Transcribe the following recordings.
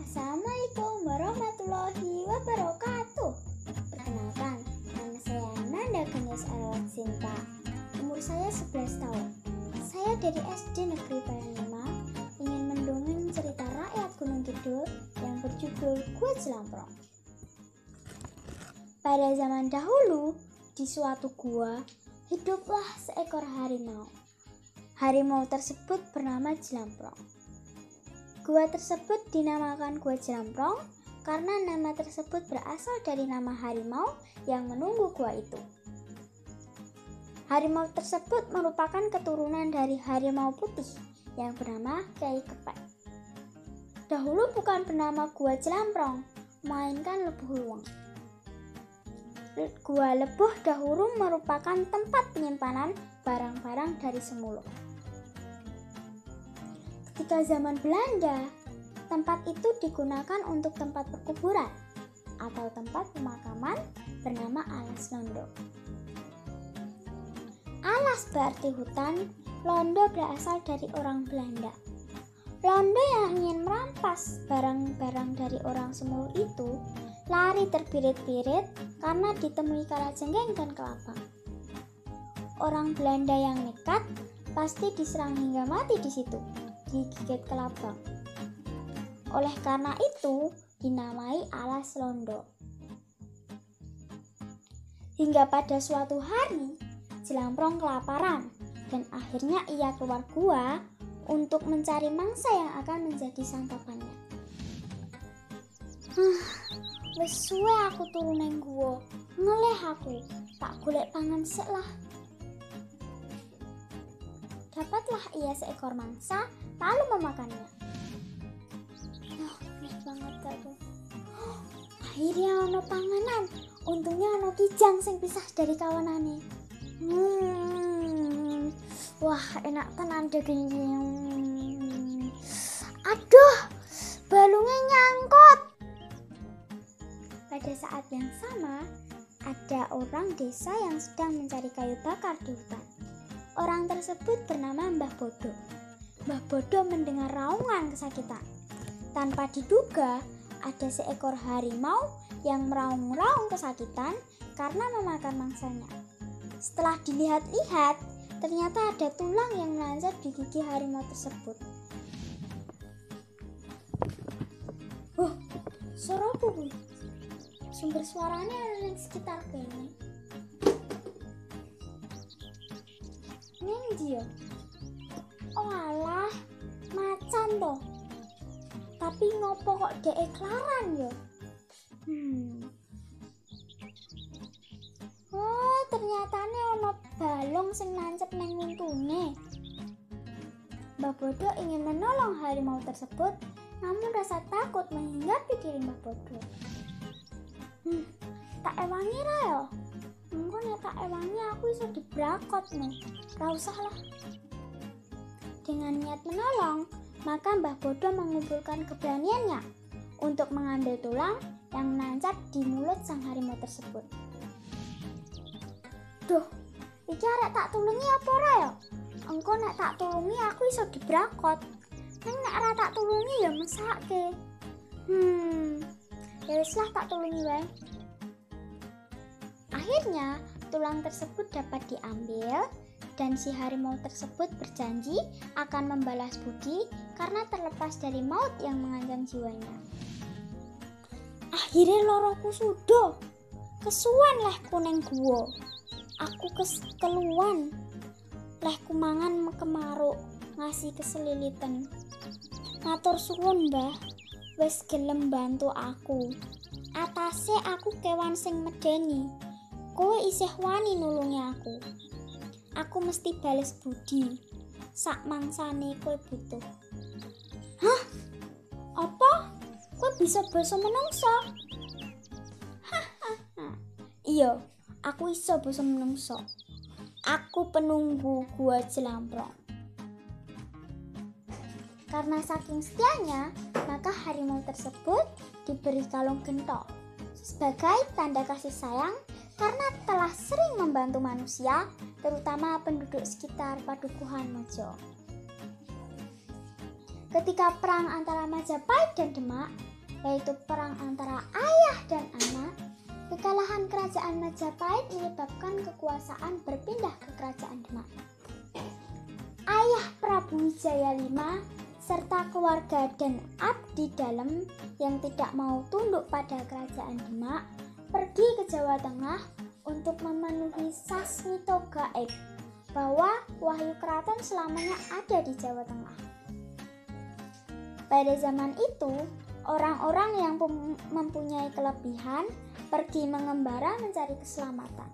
Assalamualaikum warahmatullahi wabarakatuh. Perkenalkan, nama saya Nanda Ganes Arawat Sinta. Umur saya 11 tahun. Saya dari SD Negeri Bayan 5 ingin mendongeng cerita rakyat Gunung Kidul yang berjudul Gua Jelamprong. Pada zaman dahulu, di suatu gua, hiduplah seekor harimau. Harimau tersebut bernama Jelamprong. Gua tersebut dinamakan Gua Jelamprong karena nama tersebut berasal dari nama harimau yang menunggu gua itu. Harimau tersebut merupakan keturunan dari harimau putih yang bernama Kyai Kepek. Dahulu bukan bernama Gua Jelamprong, melainkan Lebuh Luweng. Gua Lebuh dahulu merupakan tempat penyimpanan barang-barang dari Semuluk. Ketika zaman Belanda, tempat itu digunakan untuk tempat perkuburan atau tempat pemakaman bernama Alas Londo. Alas berarti hutan, Londo berasal dari orang Belanda. Londo yang ingin merampas barang-barang dari orang Semuluk itu lari terbirit-birit karena ditemui kalajengking dan kelabang. Orang Belanda yang nekat pasti diserang hingga mati di situ, digigit kelabang. Oleh karena itu, dinamai Alas Londo. Hingga pada suatu hari, Jelamprong kelaparan dan akhirnya ia keluar gua untuk mencari mangsa yang akan menjadi santapannya. Wes suwe aku turu nang gua, ngeleh aku, tak golek pangan sik lah. Dapatlah ia seekor mangsa, lalu memakannya. Enak banget aku. Akhirnya ono panganan. Untungnya ono kijang sing pisah dari kawanane. Wah, enak tenan dagingnya. Aduh, balungnya nyangkut. Pada saat yang sama, ada orang desa yang sedang mencari kayu bakar di hutan. Orang tersebut bernama Mbah Bodo. Mbah Bodo mendengar raungan kesakitan. Tanpa diduga, ada seekor harimau yang meraung-raung kesakitan karena memakan mangsanya. Setelah dilihat-lihat, ternyata ada tulang yang melanjut di gigi harimau tersebut. Suara apa bu? Sumber suaranya ada di sekitar kene. Neng dia. Oh alah, macan toh. Tapi ngopo kok dhek klaran yo? Oh, ternyatane ono balung sing nancep nang untune. Mbah Bodo ingin menolong harimau tersebut, namun rasa takut menghinggapi diri Mbah Bodo. Tak ewangi ra yo. Engko nek tak ewangi aku iso dibrakot no. Ra usah lah. Dengan niat menolong, maka Mbah Bodo mengumpulkan keberaniannya untuk mengambil tulang yang menancap di mulut sang harimau tersebut. Duh, iki arek tak tulungi apa ora ya? Engko nek tak tulungi aku iso dibrakot. Neng nek ora tak tulungi ya mesake. Ya wis lah tak tulungi wae. Akhirnya, tulang tersebut dapat diambil dan si harimau tersebut berjanji akan membalas budi karena terlepas dari maut yang mengancam jiwanya. Akhirnya loroku sudah kesuwen lehku neng gua. Aku keluan lehku mangan kemaruk ngasih keselilitan. Matur suwun mbah, wis gelem bantu aku. Atase aku kewan sing medeni. Kowe isih wani nulungi aku. Aku mesti bales budi. Sak mangsane kowe butuh. Hah? Apa? Kowe bisa basa menungso? Iya, aku iso basa menungso. Aku penunggu Gua Jelamprong. Karena saking setianya, maka harimau tersebut diberi kalung gentong sebagai tanda kasih sayang karena telah sering membantu manusia, terutama penduduk sekitar Padukuhan Mojo. Ketika perang antara Majapahit dan Demak, yaitu perang antara ayah dan anak. Kekalahan kerajaan Majapahit menyebabkan kekuasaan berpindah ke kerajaan Demak. Ayah Prabu Wijaya V serta keluarga dan abdi dalam yang tidak mau tunduk pada kerajaan Demak pergi ke Jawa Tengah untuk memenuhi sasmito gaib bahwa wahyu keraton selamanya ada di Jawa Tengah. Pada zaman itu, orang-orang yang mempunyai kelebihan pergi mengembara mencari keselamatan.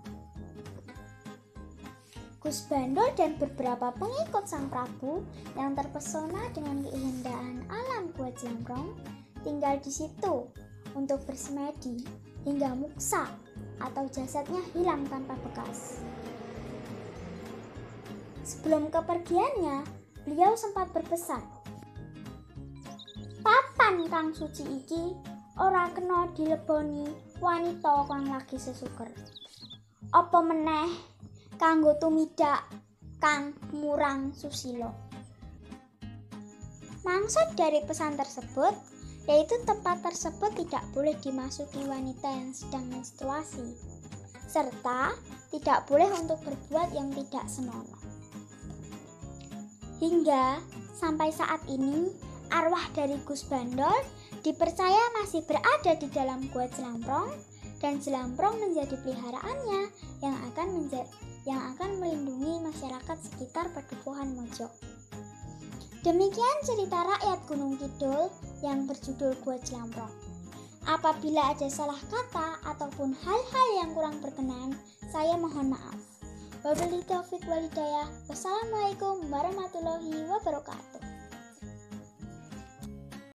Gus Bandol dan beberapa pengikut Sang Prabu yang terpesona dengan keindahan alam Gua Jlamrong tinggal di situ untuk bersemedi hingga muksa atau jasadnya hilang tanpa bekas. Sebelum kepergiannya, beliau sempat berpesan, "Papan kang suci iki ora kena dileboni wanita kang lagi sesuker. Apa meneh kanggo tumidak kang murang susilo." Maksud dari pesan tersebut yaitu tempat tersebut tidak boleh dimasuki wanita yang sedang menstruasi, serta tidak boleh untuk berbuat yang tidak senonoh. Hingga sampai saat ini, arwah dari Gus Bandol dipercaya masih berada di dalam Gua Jlamrong dan Jlamrong menjadi peliharaannya yang akan melindungi masyarakat sekitar Padukuhan Mojo. Demikian cerita rakyat Gunung Kidul yang berjudul Gua Jlamrong. Apabila ada salah kata ataupun hal-hal yang kurang berkenan, saya mohon maaf. Wabillahi taufiq wal hidayah. Wassalamualaikum warahmatullahi wabarakatuh.